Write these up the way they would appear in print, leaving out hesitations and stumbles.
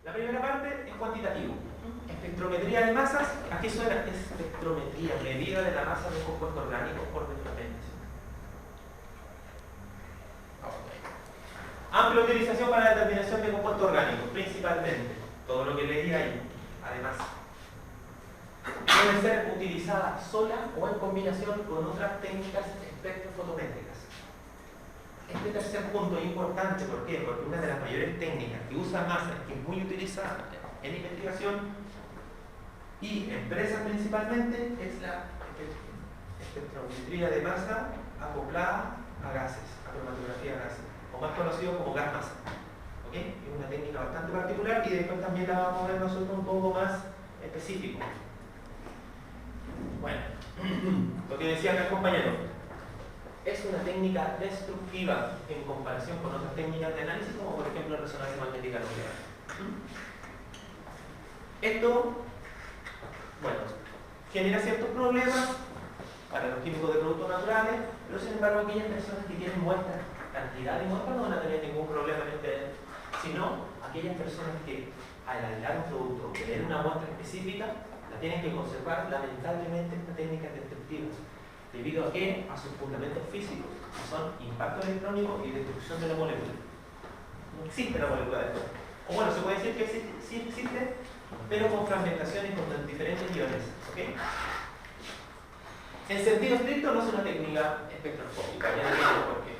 La primera parte es cuantitativo. Espectrometría de masas, aquí suena espectrometría, medida de la masa de un compuesto orgánico por defragmentación. Amplia utilización para la determinación de compuestos orgánicos, principalmente. Todo lo que leí ahí, además. Puede ser utilizada sola o en combinación con otras técnicas espectrofotométricas. Este tercer punto es importante, ¿por qué? Porque una de las mayores técnicas que usa masas, que es muy utilizada en investigación y empresas principalmente, es la espectrometría de masa acoplada a gases, a cromatografía de gases, o más conocido como gas masa. ¿Ok? Es una técnica bastante particular y después también la vamos a ver nosotros un poco más específico. Bueno, lo que decía acá el compañero, es una técnica destructiva en comparación con otras técnicas de análisis, como por ejemplo resonancia magnética nuclear. Esto, bueno, genera ciertos problemas para los químicos de productos naturales, pero sin embargo aquellas personas que tienen muestras, cantidad de muestras, no van a tener ningún problema en este, sino aquellas personas que al aislar un producto, obtener una muestra específica, la tienen que conservar. Lamentablemente esta técnica es destructiva. ¿Debido a qué? A sus fundamentos físicos, que son impacto electrónico y destrucción de la molécula. No existe la molécula de esto. O bueno, se puede decir que sí existe, pero con fragmentaciones con diferentes iones. ¿Okay? En sentido estricto no es una técnica espectroscópica, ya entiendo por qué.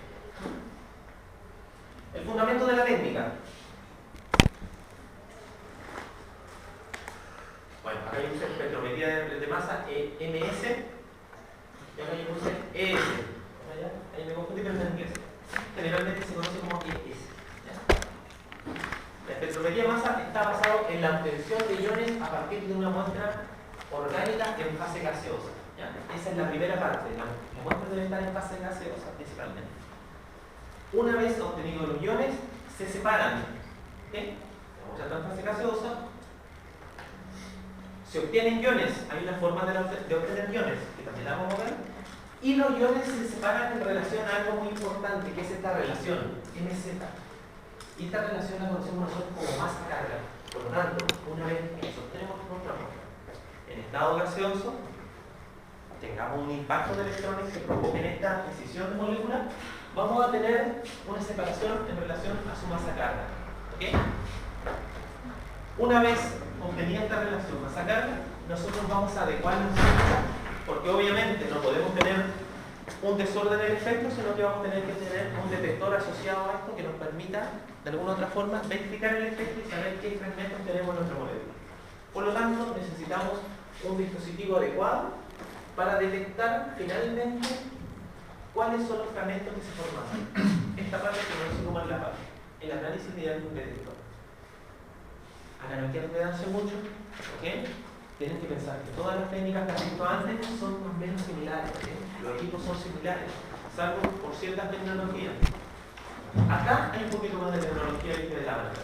El fundamento de la técnica. Bueno, acá hay una espectrometría de masa EMS. Y acá yo puse ES. Ahí me confundí, pero está en inglés. Generalmente se conoce como ES. La espectrometría de masa está basada en la obtención de iones a partir de una muestra orgánica en fase gaseosa. ¿Ya? Esa es la primera parte. La muestra debe estar en fase gaseosa, principalmente. Una vez obtenidos los iones, se separan. ¿Okay? La muestra está en fase gaseosa. Se obtienen iones, hay una forma de obtener iones, que también la vamos a ver, y los iones se separan en relación a algo muy importante, que es esta relación, MZ. Y esta relación la conocemos nosotros como masa-carga. Por lo tanto, una vez que obtenemos nuestra muestra en estado gaseoso, tengamos un impacto de electrones que provoquen esta escisión de moléculas, vamos a tener una separación en relación a su masa-carga. ¿Okay? Una vez obtenida esta relación masa-carga, nosotros vamos a adecuar la masa, porque obviamente no podemos tener un desorden en el espectro, sino que vamos a tener que tener un detector asociado a esto que nos permita, de alguna u otra forma, verificar el espectro y saber qué fragmentos tenemos en nuestra molécula. Por lo tanto, necesitamos un dispositivo adecuado para detectar finalmente cuáles son los fragmentos que se forman. Esta parte que no se toma en la parte, el análisis mediante un detector. Acá no hay que enredarse mucho, ¿ok? Tienen que pensar que todas las técnicas que han visto antes son más o menos similares, ¿ok? Los equipos son similares, salvo por ciertas tecnologías. Acá hay un poquito más de tecnología que de la otra.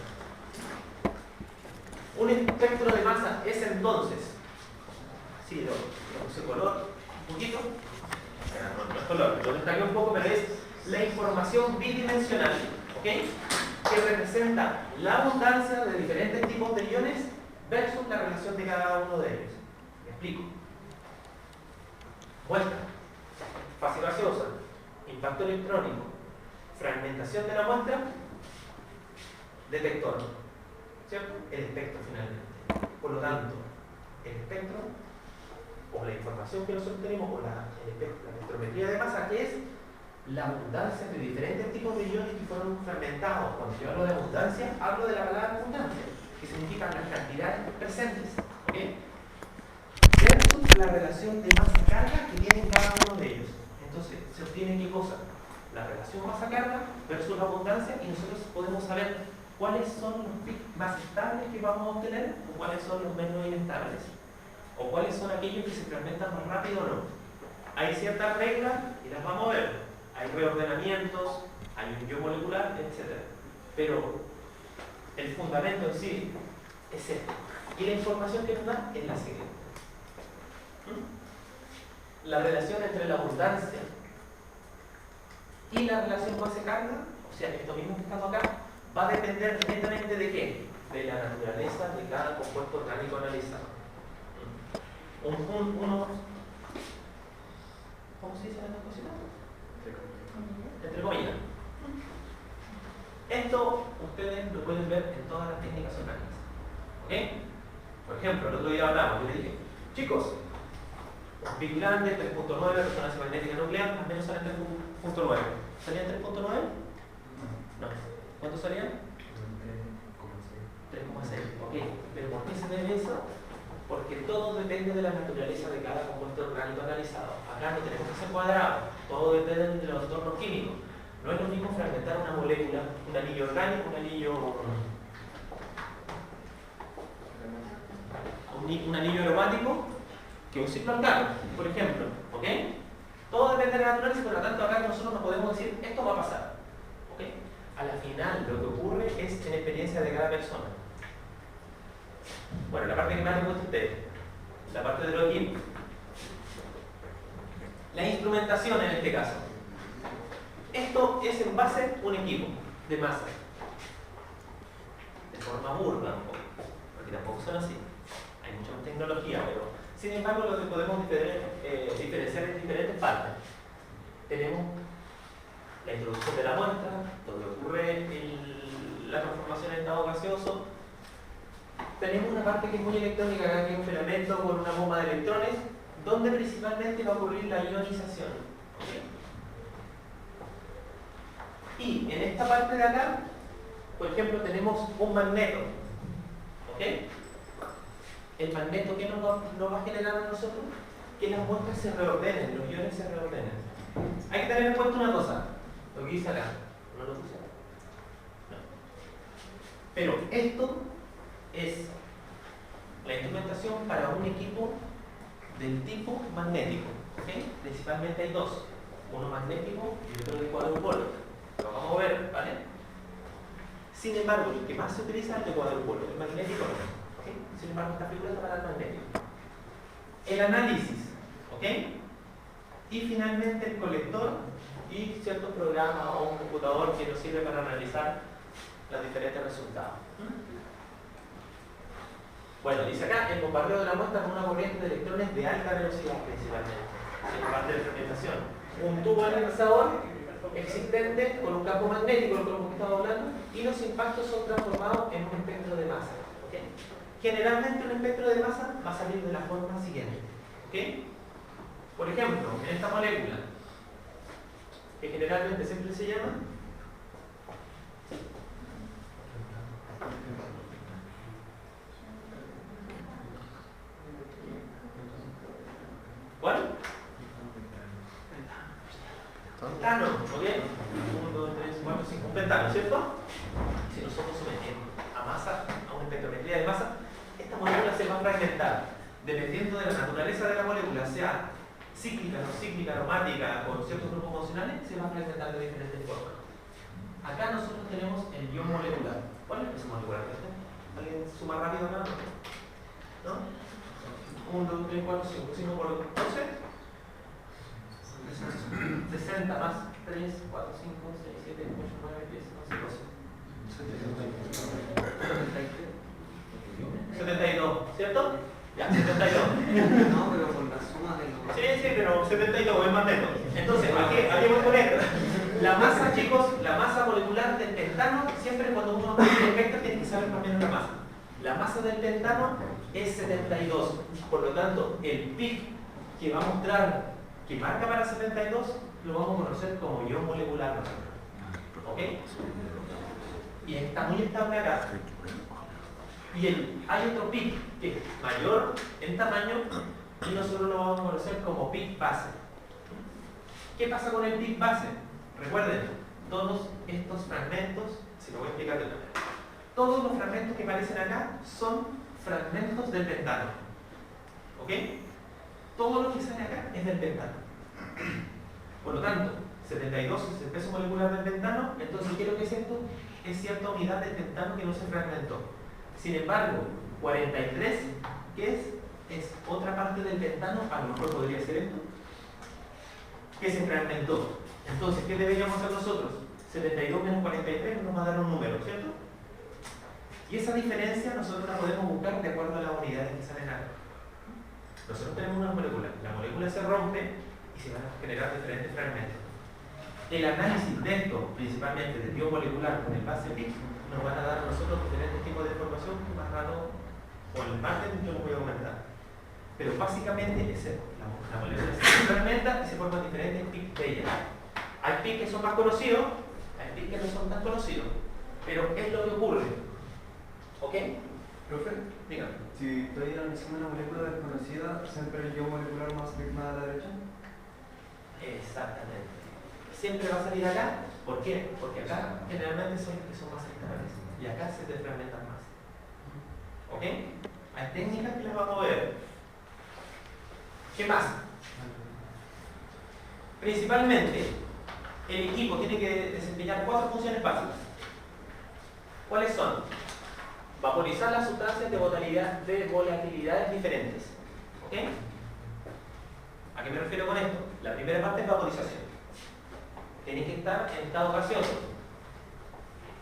Un espectro de masa es entonces, sí, lo puse color un poquito, no es color, lo destaqué un poco, pero es la información bidimensional, ¿ok? Que representa la abundancia de diferentes tipos de iones versus la relación de cada uno de ellos. Me explico. Muestra, fase gaseosa, impacto electrónico, fragmentación de la muestra, detector, ¿cierto? El espectro finalmente. Por lo tanto, el espectro, o la información que nosotros tenemos, o la espectrometría de masa, que es la abundancia de diferentes tipos de iones que fueron fragmentados. Cuando yo hablo de abundancia, hablo de la palabra abundancia, que significa las cantidades presentes, ¿ok? Versus la relación de masa-carga que tienen cada uno de ellos. Entonces, se obtiene ¿qué cosa? La relación masa-carga versus la abundancia, y nosotros podemos saber cuáles son los picos más estables que vamos a obtener, o cuáles son los menos inestables, o cuáles son aquellos que se fragmentan más rápido o no. Hay ciertas reglas y las vamos a ver. Hay reordenamientos, hay un ion molecular, etc. Pero el fundamento en sí es este. Y la información que nos da es la siguiente. La relación entre la abundancia y la relación masa-carga, o sea, esto mismo que estamos acá, va a depender netamente de qué? De la naturaleza de cada compuesto orgánico analizado. ¿Cómo se dice en esta cosita? Entre comillas. Esto ustedes lo pueden ver en todas las técnicas orgánicas. ¿Ok? Por ejemplo, el otro día hablamos, yo les dije, chicos, Big grande, 3.9, resonancia magnética nuclear, más o menos salen 3.9. ¿Salían 3.9? No. ¿Cuánto salían? 3,6. Ok. ¿Pero por qué se debe eso? Porque todo depende de la naturaleza de cada compuesto orgánico analizado. Acá no tenemos que ser cuadrados, todo depende de los entornos químicos. No es lo mismo fragmentar una molécula, un anillo orgánico, un anillo aromático, que un ciclo alcano, por ejemplo. ¿Ok? Todo depende de la naturaleza, por lo tanto acá nosotros no podemos decir esto va a pasar. ¿Ok? A la final lo que ocurre es en experiencia de cada persona. Bueno, la parte que más les gusta a ustedes, la parte de lo químico. La instrumentación en este caso. Esto es en base a un equipo de masa. De forma burda un poco, porque tampoco son así. Hay mucha más tecnología, pero sin embargo lo que podemos diferenciar en diferentes partes. Tenemos la introducción de la muestra, donde ocurre la transformación en estado gaseoso. Tenemos una parte que es muy electrónica, acá que es un filamento con una bomba de electrones, donde principalmente va a ocurrir la ionización. ¿Okay? Y en esta parte de acá, por ejemplo, tenemos un magneto. ¿Ok? El magneto, ¿qué nos va a generar a nosotros? Que las muestras se reordenen, los iones se reordenen. Hay que tener en cuenta una cosa, lo que dice acá. ¿No lo puse? No. Pero esto es la instrumentación para un equipo del tipo magnético. ¿Okay? Principalmente hay dos, uno magnético y otro de cuadrupolo. Lo vamos a ver, ¿vale? Sin embargo, el que más se utiliza es el de cuadrupolo, el magnético no. ¿Okay? Sin embargo, esta figura está para el magnético. El análisis, ¿ok? Y finalmente el colector y ciertos programas o un computador que nos sirve para analizar los diferentes resultados. Bueno, dice acá, el bombardeo de la muestra con una corriente de electrones de alta velocidad principalmente, en parte de fermentación. Un tubo analizador existente con un campo magnético, lo que estamos hablando, y los impactos son transformados en un espectro de masa. ¿Okay? Generalmente un espectro de masa va a salir de la forma siguiente. ¿Okay? Por ejemplo, en esta molécula, que generalmente siempre se llama ¿cuál? Pentano, ¿ok? 1, 2, 3, 4, 5, un pentano, ¿cierto? Si nosotros sometemos a masa, a una espectrometría de masa, esta molécula se va a fragmentar. Dependiendo de la naturaleza de la molécula, sea cíclica, no cíclica, aromática, con ciertos grupos funcionales, se va a fragmentar de diferentes formas. Acá nosotros tenemos el ion molecular. ¿Cuál es el peso molecular? ¿Alguien suma rápido acá? ¿No? 1, 2, 3, 4, 5, 5 por 12. 60 más 3, 4, 5, 6, 7, 8, 9, 10, 11, 12. 72, ¿cierto? Ya, 72. No, pero con la suma de los... Sí, pero 72 es más neto. Entonces, ¿a qué voy con esto? La masa, chicos, la masa molecular del pentano, siempre cuando uno hace el efecto tiene que saber más o menos la masa. La masa del pentano es 72. Por lo tanto, el pic que va a mostrar, que marca para 72, lo vamos a conocer como ion molecular nosotros. ¿Ok? Y está muy estable acá. Y hay otro pic que es mayor en tamaño y nosotros lo vamos a conocer como pic base. ¿Qué pasa con el pic base? Recuerden, todos estos fragmentos, si lo voy a explicar de otra manera, todos los fragmentos que aparecen acá son fragmentos del pentano. ¿Ok? Todo lo que sale acá es del pentano. Por lo tanto, 72 es el peso molecular del pentano, entonces ¿qué es lo que es esto? Es cierta unidad de pentano que no se fragmentó. Sin embargo, 43, ¿qué es? Es otra parte del pentano, a lo mejor podría ser esto, que se fragmentó. Entonces, ¿qué deberíamos hacer nosotros? 72 menos 43 nos va a dar un número, ¿cierto? Y esa diferencia nosotros la podemos buscar de acuerdo a las unidades que salen acá. Nosotros tenemos una molécula, la molécula se rompe y se van a generar diferentes fragmentos. El análisis de esto, principalmente del biomolecular con el base PIC, nos van a dar a nosotros diferentes tipos de información que más rato, o en el martes yo les voy a comentar. Pero básicamente es eso, la molécula se fragmenta y se forman diferentes PIC de ella. Hay PIC que son más conocidos, hay PIC que no son tan conocidos, pero es lo que ocurre. ¿Ok? Profe, Dígame. si estoy analizando una molécula desconocida, ¿siempre el yo molecular más Big más a la derecha? Exactamente. Siempre va a salir acá. ¿Por qué? Porque acá generalmente son los que son más estables y acá se desfragmentan más. ¿Ok? Hay técnicas que les vamos a ver. ¿Qué más? Principalmente, el equipo tiene que desempeñar 4 funciones básicas. ¿Cuáles son? Vaporizar las sustancias de volatilidades diferentes. ¿Ok? ¿A qué me refiero con esto? La primera parte es vaporización. Tiene que estar en estado gaseoso.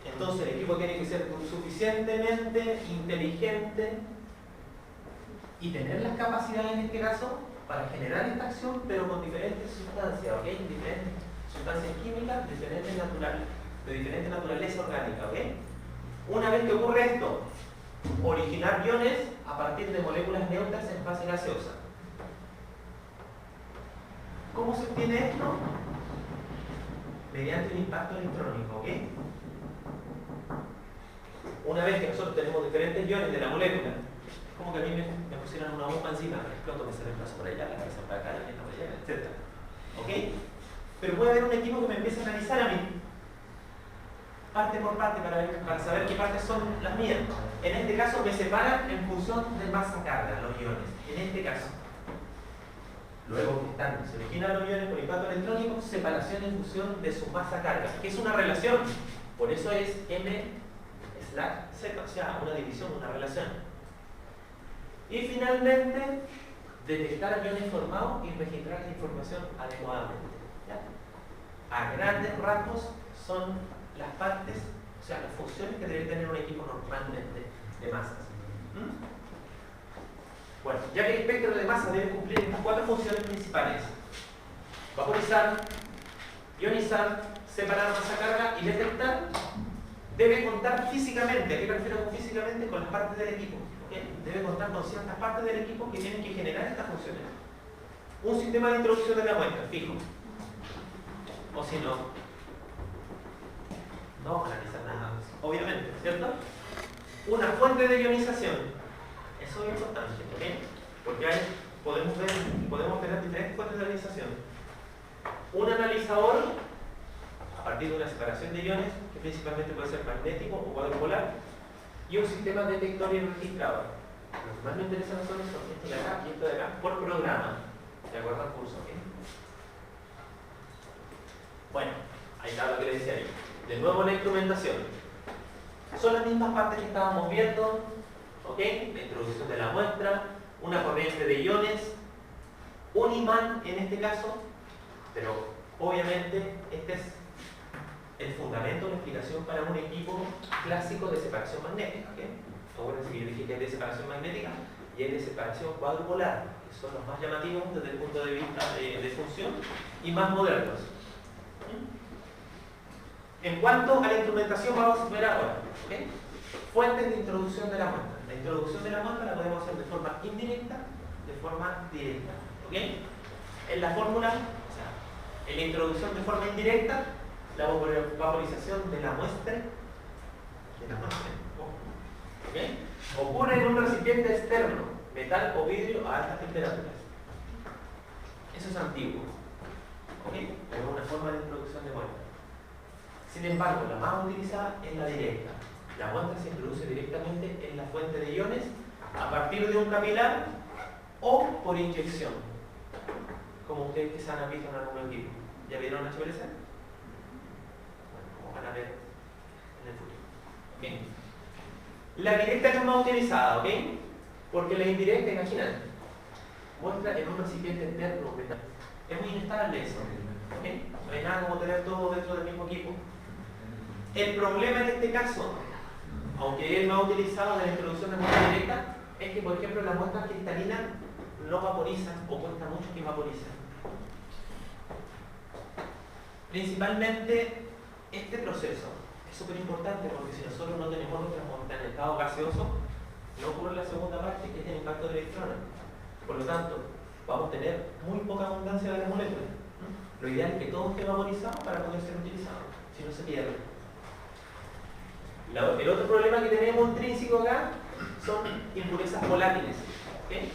Entonces el equipo tiene que ser suficientemente inteligente y tener las capacidades en este caso para generar esta acción, pero con diferentes sustancias, ¿ok? Diferentes sustancias químicas de diferente naturaleza orgánica, ¿ok? Una vez que ocurre esto, originar iones a partir de moléculas neutras en fase gaseosa. ¿Cómo se obtiene esto? Mediante un impacto electrónico, ¿ok? Una vez que nosotros tenemos diferentes iones de la molécula, es como que a mí me pusieran una bomba encima, me exploto, me se reemplazo por allá, la cabeza por acá, la pierna por allá, etc. ¿Ok? Pero puede haber un equipo que me empiece a analizar a mí, parte por parte, para saber qué partes son las mías. En este caso me separan en función de masa-carga, los iones. En este caso. Luego se originan los iones por impacto electrónico, separación en función de su masa-carga, que es una relación. Por eso es M/Z, o sea, una división, una relación. Y finalmente, detectar iones formados y registrar la información adecuadamente. ¿Ya? A grandes rasgos son las partes, o sea, las funciones que debe tener un equipo normalmente de masas. Bueno, ya que el espectro de masa debe cumplir estas 4 funciones principales: vaporizar, ionizar, separar masa-carga y detectar, debe contar físicamente. ¿A qué me refiero con físicamente? Con las partes del equipo. ¿Okay? Debe contar con ciertas partes del equipo que tienen que generar estas funciones. Un sistema de introducción de la muestra, fijo. O si no, no vamos a analizar nada, obviamente, ¿cierto? Una fuente de ionización. Eso es importante, ¿ok? Porque ahí podemos tener diferentes fuentes de ionización. Un analizador, a partir de una separación de iones, que principalmente puede ser magnético o cuadrupolar, y un sistema detector y registrador. Lo que más me interesa son esto de acá y esto de acá, por programa, de acuerdo al curso, ¿ok? Bueno, ahí está lo que les decía ahí. De nuevo la instrumentación. Son las mismas partes que estábamos viendo, ¿ok? La introducción de la muestra, una corriente de iones, un imán en este caso, pero obviamente este es el fundamento, la explicación para un equipo clásico de separación magnética, ¿ok? Acuérdense que yo dije que hay de separación magnética y hay de separación cuadrupolar, que son los más llamativos desde el punto de vista de función y más modernos. En cuanto a la instrumentación, vamos a ver ahora, ¿ok? Fuentes de introducción de la muestra. La introducción de la muestra la podemos hacer de forma indirecta, de forma directa, ¿ok? En la fórmula, o sea, en la introducción de forma indirecta, la vaporización de la muestra, ¿ok? Ocurre en un recipiente externo, metal o vidrio a altas temperaturas. Eso es antiguo, ¿ok? Es una forma de introducción de muestra. Sin embargo, la más utilizada es la directa. La muestra se introduce directamente en la fuente de iones a partir de un capilar o por inyección, como ustedes quizás han visto en algún equipo. ¿Ya vieron HPLC? Bueno, como van a ver en el futuro. Bien. La directa es la más utilizada, ¿ok? Porque la indirecta, imagínate, muestra en un recipiente externo. Es muy inestable eso, ¿ok? No hay nada como tener todo dentro del mismo equipo. El problema en este caso, aunque es más utilizado en la introducción de muestra directa, es que, por ejemplo, las muestras cristalinas no vaporizan o cuesta mucho que vaporizan. Principalmente este proceso es súper importante porque si nosotros no tenemos nuestras muestras en estado gaseoso, no ocurre la segunda parte, que es el impacto de electrones. Por lo tanto, vamos a tener muy poca abundancia de las moléculas. Lo ideal es que todo esté vaporizado para poder ser utilizado, si no se pierde. El otro problema que tenemos intrínseco acá son impurezas volátiles. ¿Okay?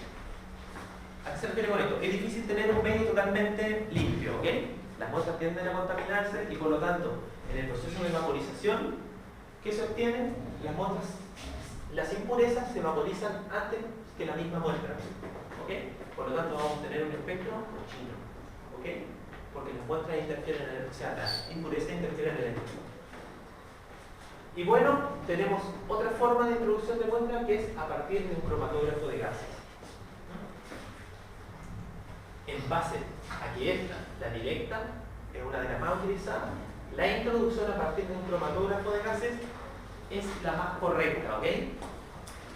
¿A qué se refiere con esto? Es difícil tener un medio totalmente limpio. ¿Okay? Las muestras tienden a contaminarse y por lo tanto, en el proceso de vaporización, ¿qué se obtiene? Las muestras, las impurezas se vaporizan antes que la misma muestra. ¿Okay? Por lo tanto, vamos a tener un espectro cochino. ¿Okay? Porque las muestras interfieren en el, o sea, las impurezas interfieren en el espectro. Y bueno, tenemos otra forma de introducción de muestra que es a partir de un cromatógrafo de gases. En base a que esta, la directa, es una de las más utilizadas, la introducción a partir de un cromatógrafo de gases es la más correcta, ¿ok?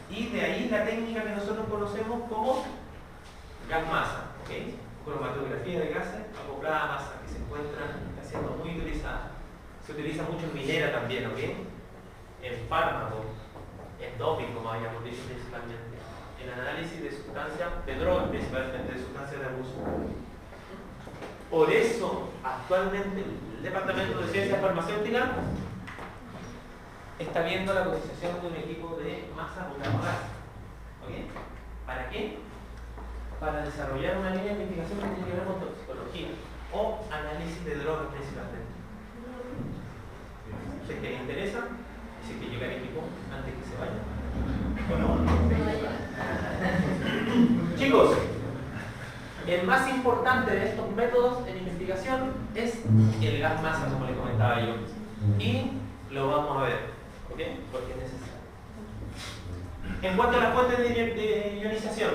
Y de ahí la técnica que nosotros conocemos como gas-masa, ¿ok? Cromatografía de gases acoplada a masa, que se encuentra, está siendo muy utilizada. Se utiliza mucho en minera también, ¿ok? En fármacos, en doping, como habíamos dicho principalmente, en análisis de sustancias, de drogas principalmente, de sustancias de abuso. Por eso, actualmente, el Departamento de Ciencias Farmacéuticas está viendo la cotización de un equipo de masa gas. ¿Ok? ¿Para qué? Para desarrollar una línea de investigación que tiene que ver con toxicología o análisis de drogas principalmente. Si es que le interesa, si es que llega el equipo antes que se vaya. Chicos, el más importante de estos métodos en investigación es el gas masa, como les comentaba yo. Y lo vamos a ver, ¿ok? Porque es necesario. En cuanto a las fuentes de ionización,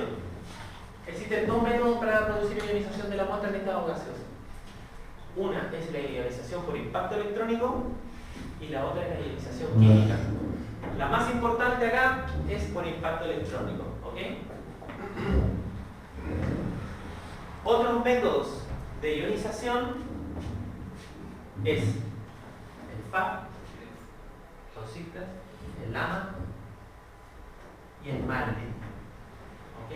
existen dos métodos para producir ionización de la muestra en estado gaseoso. Una es la ionización por impacto electrónico y la otra es la ionización química. La más importante acá es por impacto electrónico, ¿ok? Otros métodos de ionización es el FAP, los CICTAS, el LAMA y el MALDI, ¿ok?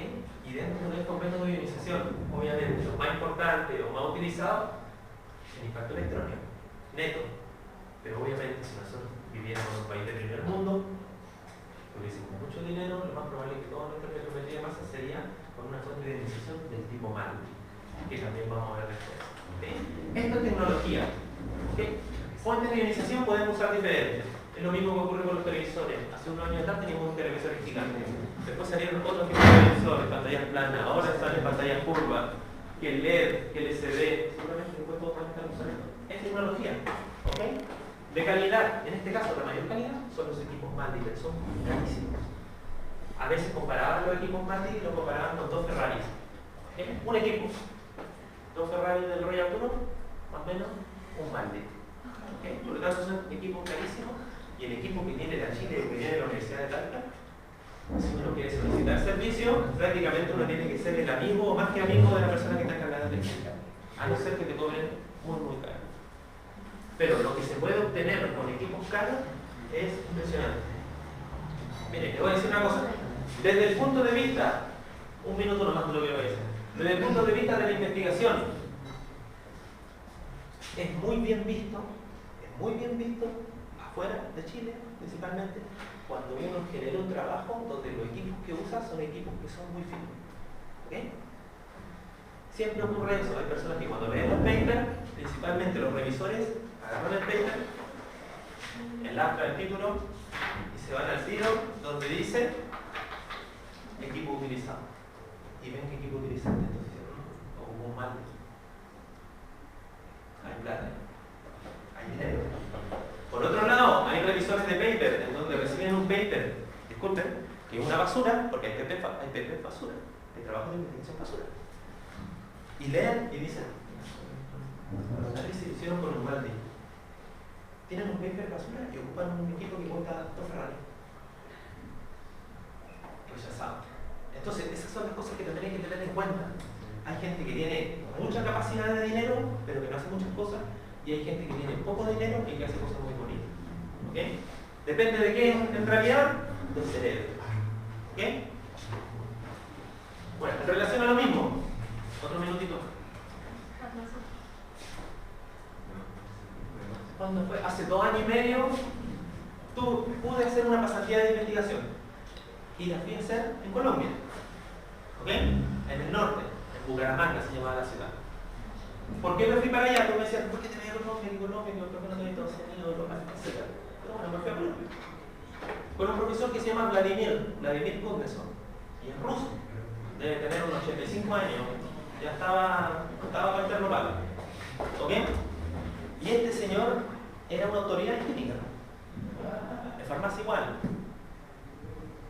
Y dentro de estos métodos de ionización, obviamente, lo más importante o más utilizado es el impacto electrónico, neto. Pero obviamente, si nosotros viviéramos en un país de primer mundo, tuviésemos mucho dinero, lo más probable es que toda nuestra espectrometría de masa sería con una fuente de ionización del tipo MALDI, que también vamos a ver después. ¿Okay? Esto es tecnología. ¿Okay? Fuentes de ionización podemos usar diferentes. Es lo mismo que ocurre con los televisores. Hace unos años atrás teníamos un televisor gigante. Después salieron otros tipos de televisores, pantallas planas. Ahora salen pantallas curvas, que el LED, que el LCD. Seguramente después todos van a estar usando. Es tecnología. ¿Okay? De calidad, en este caso la mayor calidad son los equipos MALDI, que son carísimos. A veces comparaban los equipos MALDI y los comparaban con dos Ferraris. ¿Okay? Un equipo, dos Ferraris del Royal Tour, más o menos un MALDI. ¿Okay? Por lo tanto son equipos carísimos y el equipo que tiene la Chile o que tiene la Universidad de Talca, si uno quiere solicitar servicio, prácticamente uno tiene que ser el amigo o más que amigo de la persona que está encargada de electricidad, a no ser que te cobren muy caro. Pero lo que se puede obtener con equipos caros es impresionante. Mire, le voy a decir una cosa. Desde el punto de vista, un minuto nomás lo que voy a decir. Desde el punto de vista de la investigación, es muy bien visto afuera de Chile, principalmente, cuando uno genera un trabajo donde los equipos que usa son equipos que son muy finos. ¿Ok? Siempre ocurre eso. Hay personas que cuando leen los papers, principalmente los revisores, agarran el paper, el acta del título y se van al tiro donde dice equipo utilizado. Y ven qué equipo utilizaste, entonces o hubo un mal. Hay plata, hay dinero. Por otro lado, hay revisores de paper en donde reciben un paper, disculpen, que es una basura, porque hay paper basura, hay trabajo de investigación basura. Y leen y dicen, los análisis se hicieron con un MALDI. tienen un paper basura y ocupan un equipo que cuesta 2 Ferrari. Rechazado. Entonces, esas son las cosas que tendréis que tener en cuenta. Hay gente que tiene mucha capacidad de dinero, pero que no hace muchas cosas, y hay gente que tiene poco dinero y que hace cosas muy bonitas. ¿Ok? Depende de qué, en realidad, del cerebro. ¿Ok? Bueno, en relación a lo mismo, otro minutito. ¿Cuándo fue? Hace 2 años y medio pude hacer una pasantía de investigación y la fui a hacer en Colombia, ¿ok? En el norte, en Bucaramanga se llamaba la ciudad. ¿Por qué me fui para allá? Porque me decían, ¿por qué te veía Colombia? ¿Por qué no te veía Oceanía, Europa, etcétera? Pero bueno, me fui a Colombia con un profesor que se llama Vladimir Kundesov, y es ruso, debe tener unos 85 años, ya estaba con el terno pago, ¿ok? Y este señor era una autoridad en química, de farmacia igual.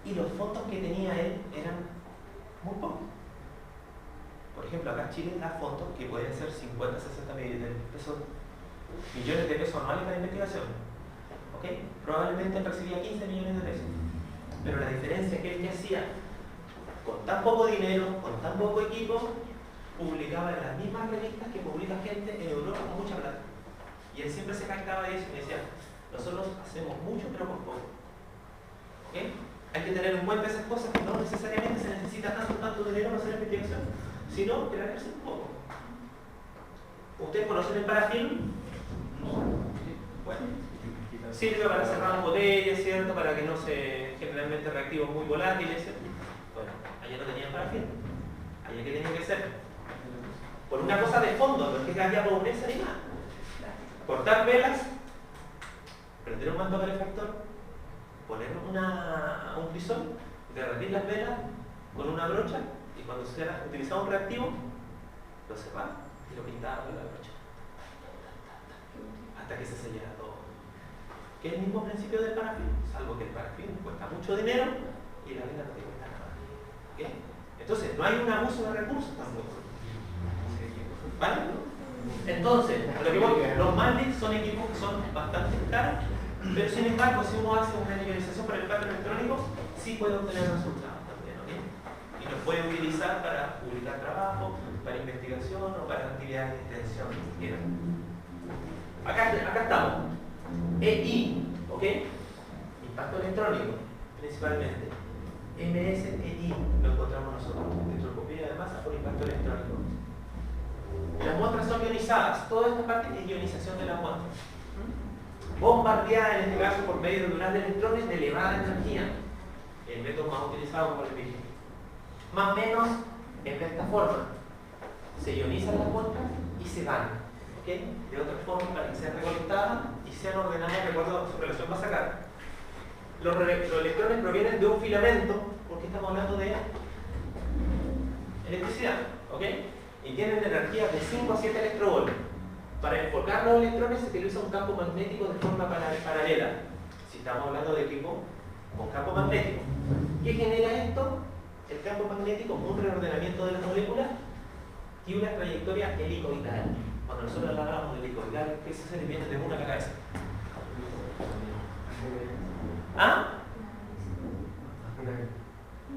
Y los fondos que tenía él eran muy pocos. Por ejemplo, acá en Chile da fondos que pueden ser 50, 60 millones de pesos anuales para investigación. ¿Ok? Probablemente él recibía 15 millones de pesos. Pero la diferencia es que él que hacía, con tan poco dinero, con tan poco equipo, publicaba en las mismas revistas que publica gente en Europa con mucha plata. Y él siempre se jactaba de eso y me decía, nosotros hacemos mucho pero por poco. ¿Ok? Hay que tener en cuenta esas cosas, que no necesariamente se necesita tanto dinero para hacer investigación, sino crearse un poco. ¿Ustedes conocen el parafilm? Bueno, sirve para cerrar botellas, ¿cierto? Para que no se, generalmente reactivos muy volátiles, ¿cierto? Bueno, allá no tenían parafilm. Allá que tenían que hacer, por una cosa de fondo, no es que había pobreza ni nada. Cortar velas, prender un mando calefactor, poner un crisol, derretir las velas con una brocha y cuando se utilizaba un reactivo, lo cerraba y lo pintaba con la brocha. Hasta que se sellara todo. Que es el mismo principio del parafilm, salvo que el parafilm cuesta mucho dinero y la vela no te cuesta nada. ¿Okay? Entonces, no hay un abuso de recursos tampoco. ¿Vale? Entonces, lo que voy, los Mandic son equipos que son bastante caros, pero sin embargo, si uno hace una ionización para el espectro electrónico, sí puede obtener resultados también, ¿ok? Y los puede utilizar para publicar trabajo, para investigación o para actividades de extensión, si quieran. Acá estamos. EI, ¿ok? Impacto electrónico, principalmente. MSEI lo encontramos nosotros, espectroscopía de masa por impacto electrónico. Las muestras son ionizadas, toda esta parte es ionización de las muestras. Bombardeada en este caso por medio de un haz de electrones de elevada energía, el método más utilizado por el virgen. Más o menos es de esta forma. Se ionizan las muestras y se van, ¿ok? De otra forma para que sean recolectadas y sean ordenadas de acuerdo a su relación más acá. Los electrones provienen de un filamento, porque estamos hablando de electricidad, ¿ok? Y tienen energía de 5 a 7 electrovolts. Para enfocar los electrones se utiliza un campo magnético de forma paralela. Si estamos hablando de equipo con campo magnético. ¿Qué genera esto? El campo magnético, un reordenamiento de las moléculas y una trayectoria helicoidal. Cuando nosotros hablamos de helicoidal, ¿qué se le viene de una a la cabeza? ¿Ah?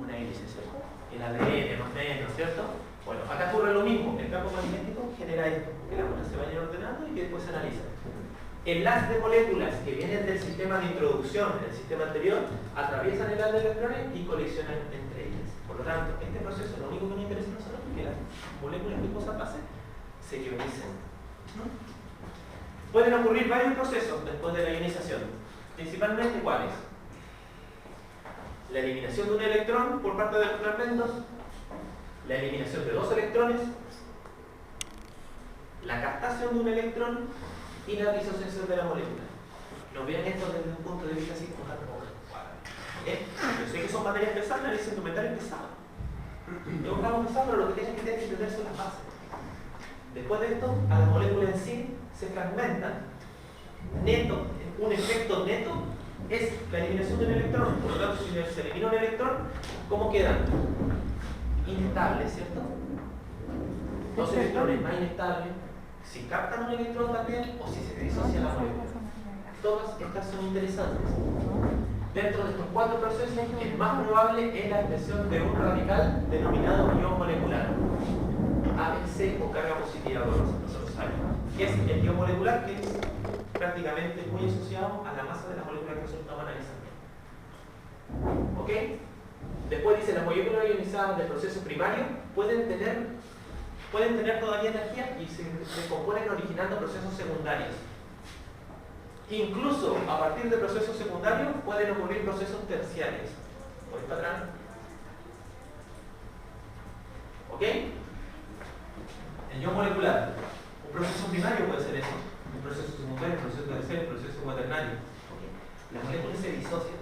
Una hélice, ¿cierto? El ADN más o menos, ¿cierto? Bueno, acá ocurre lo mismo. El campo magnético genera esto, que las moléculas se vayan ordenando y que después se analizan. Enlaces de moléculas que vienen del sistema de introducción, del sistema anterior, atraviesan el haz de electrones y colisionan entre ellas. Por lo tanto, este proceso, lo único que nos interesa a nosotros es que las moléculas que cosas pasen se ionicen. Pueden ocurrir varios procesos después de la ionización. Principalmente, ¿cuáles? La eliminación de un electrón por parte de los fragmentos, la eliminación de 2 electrones, la captación de un electrón y la disociación de la molécula. No vean esto desde un punto de vista así como yo sé que son materias pesadas, análisis instrumental es pesado. Es un campo pesado, pero lo que tienen que entender son las bases. Después de esto, a la molécula en sí se fragmentan. Neto, un efecto neto es la eliminación de un electrón. Por lo tanto, si se elimina un electrón, ¿cómo quedan? Inestables, ¿cierto? 2 electrones más inestables. Si captan un electrón también o si se disocia la molécula. todas estas son interesantes. Dentro de estos 4 procesos, el más probable es la expresión de un radical denominado ion molecular. ABC o carga positiva, como nosotros sabemos. Que es el ion molecular, que es prácticamente muy asociado a la masa de la molécula que nosotros estamos analizando. ¿Ok? Después dice, las moléculas ionizadas del proceso primario pueden tener todavía energía y se descomponen originando procesos secundarios. Incluso a partir de procesos secundarios pueden ocurrir procesos terciarios. ¿Voy para atrás? ¿Ok? El ion molecular. Un proceso primario puede ser eso. Un proceso secundario, un proceso terciario, un proceso cuaternario. ¿Okay? Las moléculas se disocian.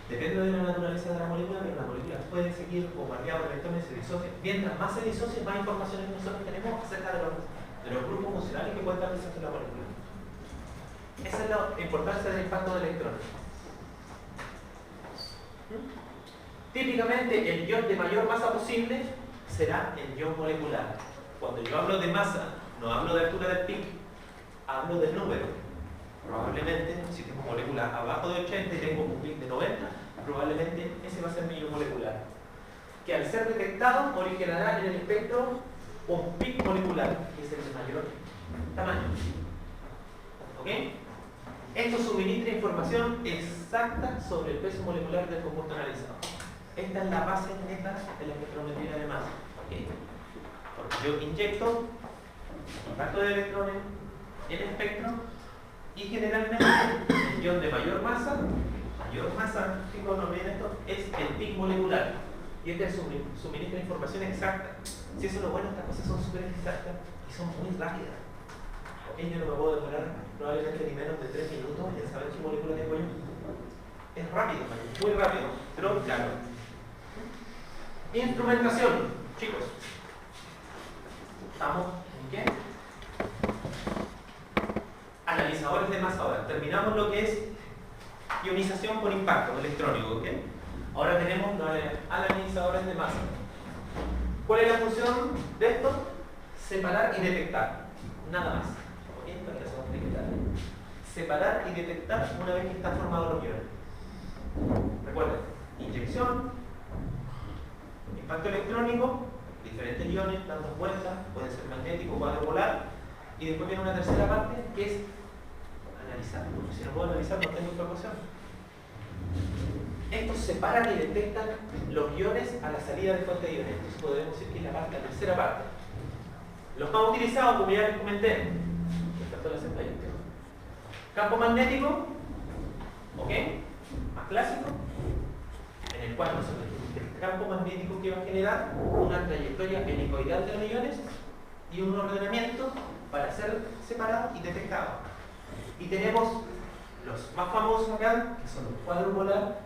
Depende de la naturaleza de la molécula, pero las moléculas pueden seguir bombardeadas por electrones y se disocian. Mientras más se disocian, más información nosotros tenemos acerca de los grupos funcionales que pueden estar presentes en la molécula. Esa es la importancia del impacto de electrones. Típicamente, el ion de mayor masa posible será el ion molecular. Cuando yo hablo de masa, no hablo de altura del pic, hablo del número. Probablemente, si tengo moléculas abajo de 80 y tengo un pic de 90, probablemente ese va a ser mi ion molecular. Que al ser detectado, originará en el espectro un pic molecular, que es el de mayor tamaño. ¿Ok? Esto suministra información exacta sobre el peso molecular del compuesto analizado. Esta es la base neta de la espectrometría de masa. ¿Okay? Porque yo inyecto impacto de electrones en el espectro y generalmente el ion de mayor masa, fijo, no olviden esto, es el pic molecular. Y este suministra información exacta. Si eso es lo bueno, estas cosas son súper exactas y son muy rápidas. ¿Okay? Yo no me puedo demorar probablemente ni menos de 3 minutos en saber qué molécula tengo yo. Es rápido, muy rápido, pero claro. Instrumentación, chicos. ¿Estamos en qué? Analizadores de masa ahora. Terminamos lo que es ionización por impacto electrónico, ¿ok? Ahora tenemos los analizadores de masa. ¿Cuál es la función de esto? Separar y detectar. Nada más. ¿Ok? Para que se vamos a detectar. Separar y detectar una vez que están formados los iones. Recuerden, inyección, impacto electrónico, diferentes iones dando vueltas, puede ser magnético, cuadropolar, y después viene una tercera parte que es analizar, porque si no puedo analizar no tengo información. Estos separan y detectan los iones a la salida de fuente de iones. Entonces podemos decir que es la tercera parte. Los más utilizados, como ya les comenté, campo magnético, ¿ok? Más clásico, en el cual nosotros el campo magnético que va a generar una trayectoria helicoidal de los iones y un ordenamiento para ser separado y detectado. Y tenemos los más famosos acá, que son los cuadrupolar,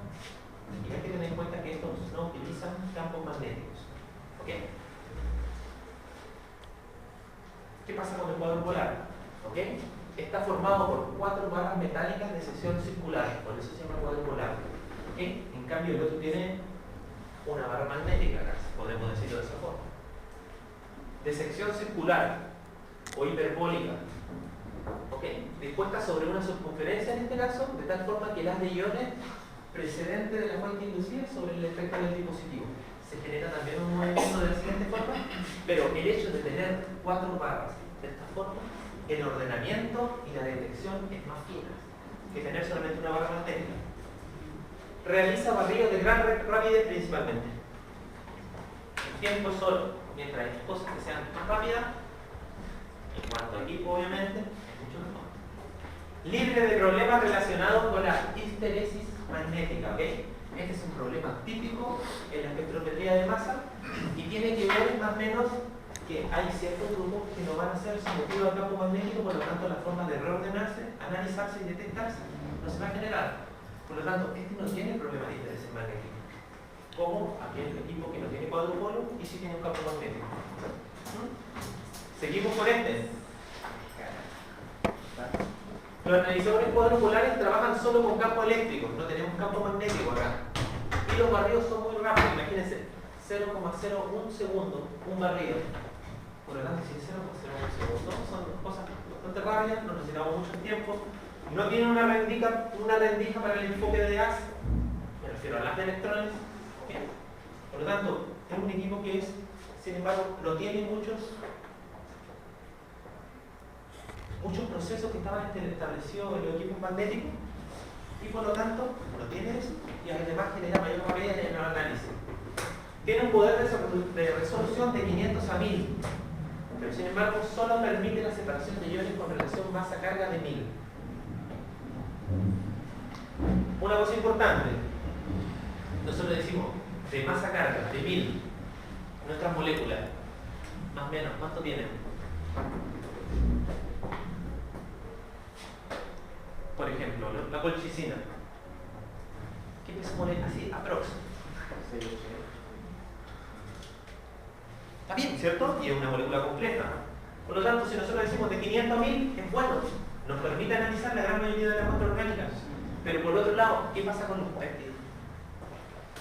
y hay que tener en cuenta que estos no utilizan campos magnéticos. ¿Ok? ¿Qué pasa con el cuadrupolar? ¿Ok? Está formado por 4 barras metálicas de sección circular, por eso se llama cuadrupolar. ¿Ok? En cambio el otro tiene una barra magnética, podemos decirlo de esa forma. De sección circular o hiperbólica, ¿ok? Dispuesta sobre una circunferencia en este caso, de tal forma que el haz de iones precedente de la fuente inducida sobre el efecto del dispositivo. Se genera también un movimiento de la siguiente forma, pero el hecho de tener 4 barras de esta forma, el ordenamiento y la detección es más fina que tener solamente una barra magnética. Realiza barridos de gran rapidez principalmente. El tiempo solo, mientras hay cosas que sean más rápidas, en cuanto a equipo obviamente, es mucho mejor. Libre de problemas relacionados con la histeresis magnética, ¿ok? Este es un problema típico en la espectrometría de masa y tiene que ver más o menos que hay ciertos grupos que no van a ser sometidos al campo magnético, por lo tanto la forma de reordenarse, analizarse y detectarse no se va a generar. Por lo tanto, este no tiene problemas de histeresis magnética, como aquel equipo que no tiene cuadrupolo y sí tiene un campo magnético. Seguimos con este. Los analizadores cuadrupolares trabajan solo con campo eléctrico, no tenemos campo magnético acá. Y los barridos son muy rápidos, imagínense, 0,01 segundo, un barrido. Por lo tanto, si es 0,01 segundo, son cosas bastante rápidas, no necesitamos mucho tiempo. No tiene una rendija para el enfoque de gas, me refiero a las de electrones. ¿Okay? Por lo tanto, es un equipo que es, sin embargo, lo tiene muchos procesos que estaban establecidos en los equipos magnéticos y por lo tanto lo tiene eso y además genera mayor rapidez en el análisis. Tiene un poder de resolución de 500 a 1000, pero sin embargo solo permite la separación de iones con relación masa-carga de 1000. Una cosa importante, nosotros decimos de masa-carga de 1000, nuestras moléculas, más o menos, ¿cuánto tienen? Por ejemplo, la colchicina. ¿Qué peso molecular? Así, aprox. Está bien, ¿cierto? Y es una molécula compleja. Por lo tanto, si nosotros decimos de 500 a 1000, es bueno. Nos permite analizar la gran mayoría de las muestras orgánicas. Pero por otro lado, ¿qué pasa con los péptidos?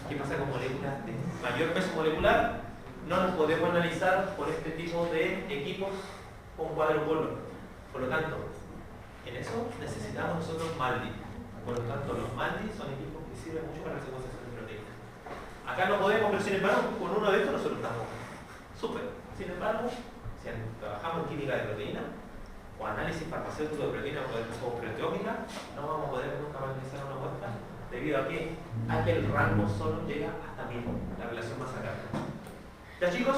¿Qué pasa con moléculas de mayor peso molecular? No los podemos analizar por este tipo de equipos con cuadrupolo. Por lo tanto, en eso necesitamos nosotros MALDI. Por lo tanto, los MALDI son equipos que sirven mucho para la secuenciación de proteínas. Acá no podemos, pero sin embargo, con uno de estos nosotros estamos súper. Sin embargo, si trabajamos en química de proteína o análisis farmacéutico de proteína o proteómica, no vamos a poder nunca analizar una muestra debido a que aquel rango solo llega hasta 1000, la relación masa-carga. ¿Ya, chicos?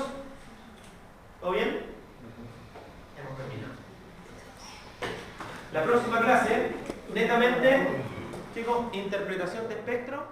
¿Todo bien? Hemos terminado. La próxima clase, netamente, chicos, interpretación de espectro.